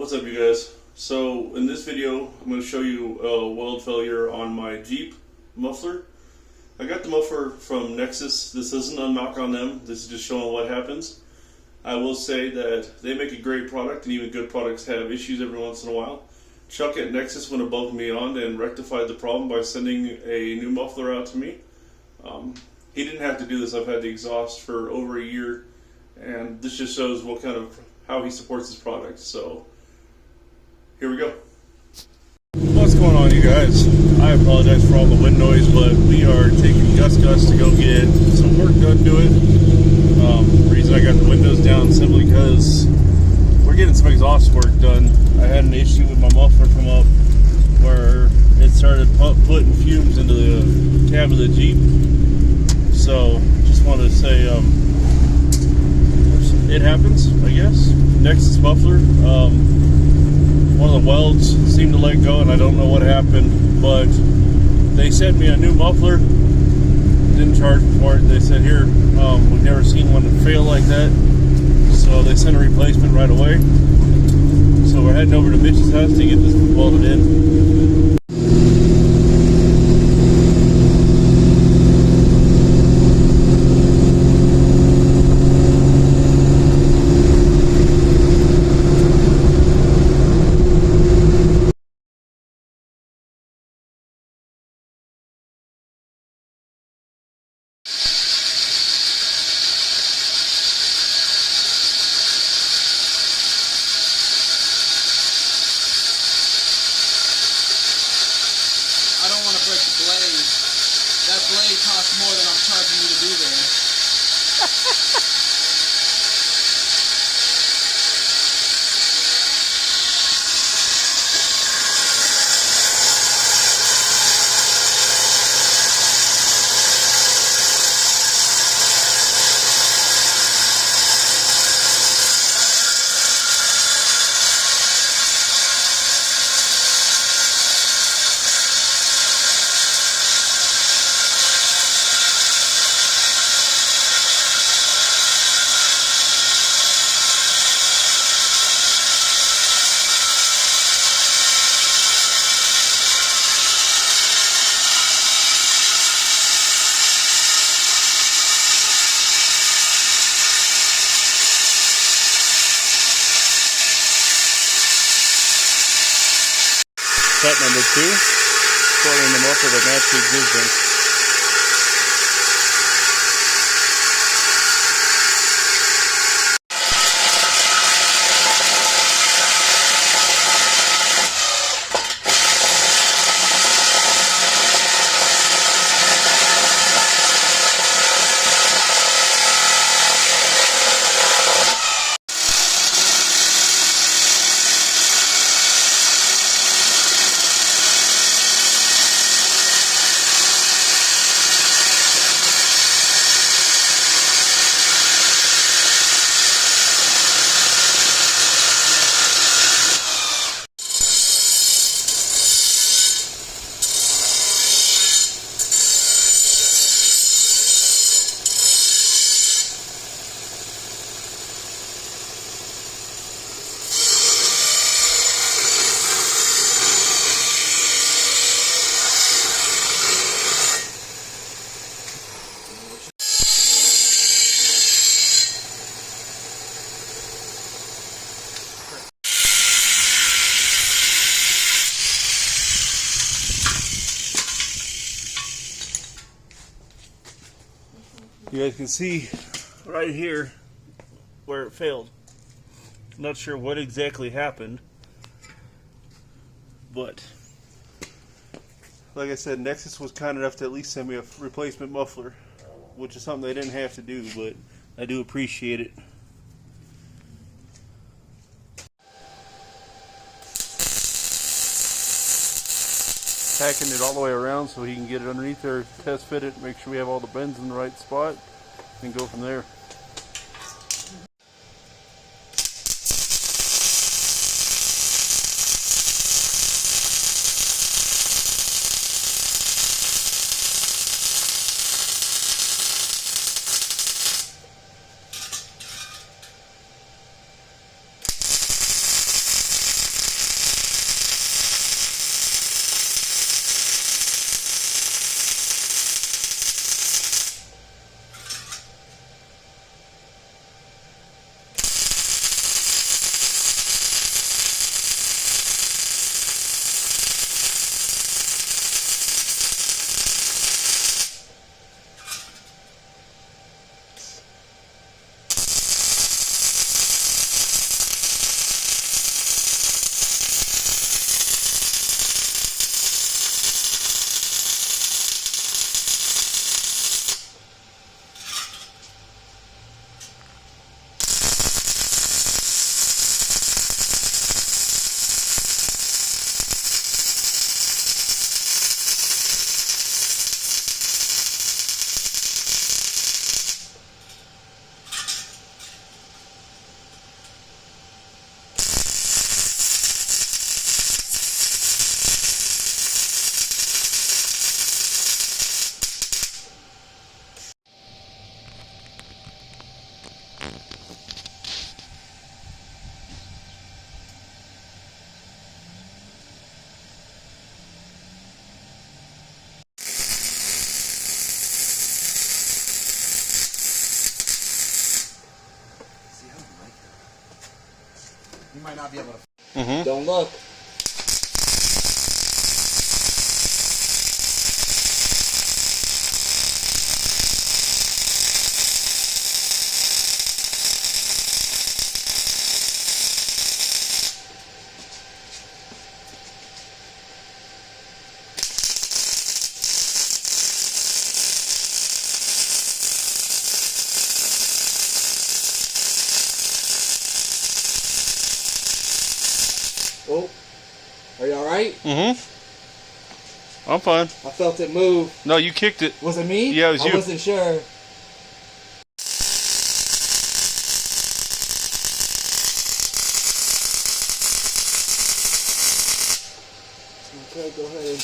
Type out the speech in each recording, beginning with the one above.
What's up, you guys? So in this video I'm going to show you a weld failure on my Jeep muffler. I got the muffler from Nexus. This isn't a knock on them, this is just showing what happens. I will say that they make a great product, and even good products have issues every once in a while. Chuck at Nexus went above and beyond and rectified the problem by sending a new muffler out to me. He didn't have to do this. I've had the exhaust for over a year, and this just shows what kind of how he supports his product. So here we go. What's going on, you guys? I apologize for all the wind noise, but we are taking Gus Gus to go get some work done to it. The reason I got the windows down is simply because we're getting some exhaust work done. I had an issue with my muffler come up where it started putting fumes into the cab of the Jeep. So just wanted to say it happens, I guess. Nexus muffler. One of the welds seemed to let go, and I don't know what happened, but they sent me a new muffler. Didn't charge me for it. They said, here, we've never seen one fail like that. So they sent a replacement right away. So we're heading over to Mitch's house to get this welded in. That blade costs more than I'm charging you to be there. Cut number 2, starting the muffler to match the existing. You guys can see right here where it failed. I'm not sure what exactly happened, but like I said, Nexus was kind enough to at least send me a replacement muffler, which is something they didn't have to do, but I do appreciate it. Packing it all the way around so he can get it underneath there, test fit it, make sure we have all the bends in the right spot, and go from there. might not be able to. Mm-hmm. Don't look. Oh, are you alright? Mm-hmm. I'm fine. I felt it move. No, you kicked it. Was it me? Yeah, it was you. I wasn't sure. Okay, go ahead.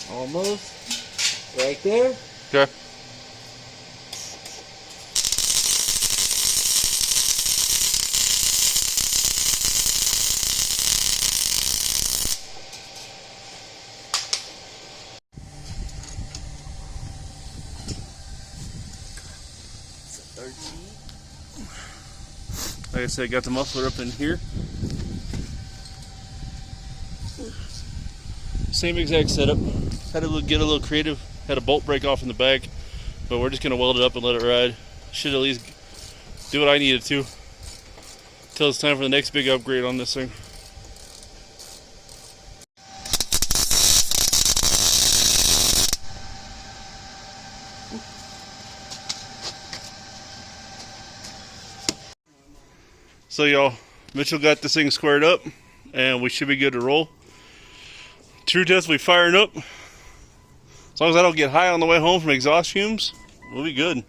Almost. Right there. Okay. Like I said, got the muffler up in here. Same exact setup. Had to get a little creative. Had a bolt break off in the back, but we're just gonna weld it up and let it ride. Should at least do what I needed to until it's time for the next big upgrade on this thing. So y'all, Mitchell got this thing squared up and we should be good to roll. True test, we firing up. As long as I don't get high on the way home from exhaust fumes, we'll be good.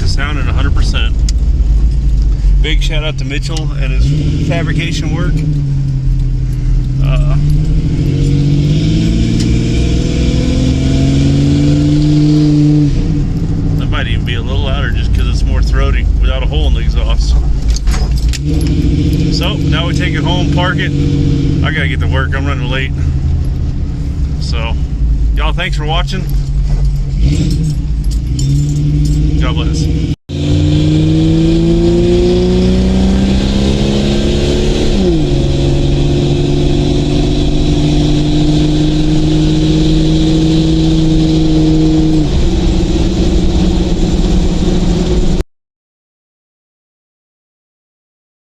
Sounding 100%. Big shout out to Mitchell and his fabrication work. That might even be a little louder just because it's more throaty without a hole in the exhaust. So now we take it home, park it. I gotta get to work, I'm running late. So y'all, thanks for watching. God bless.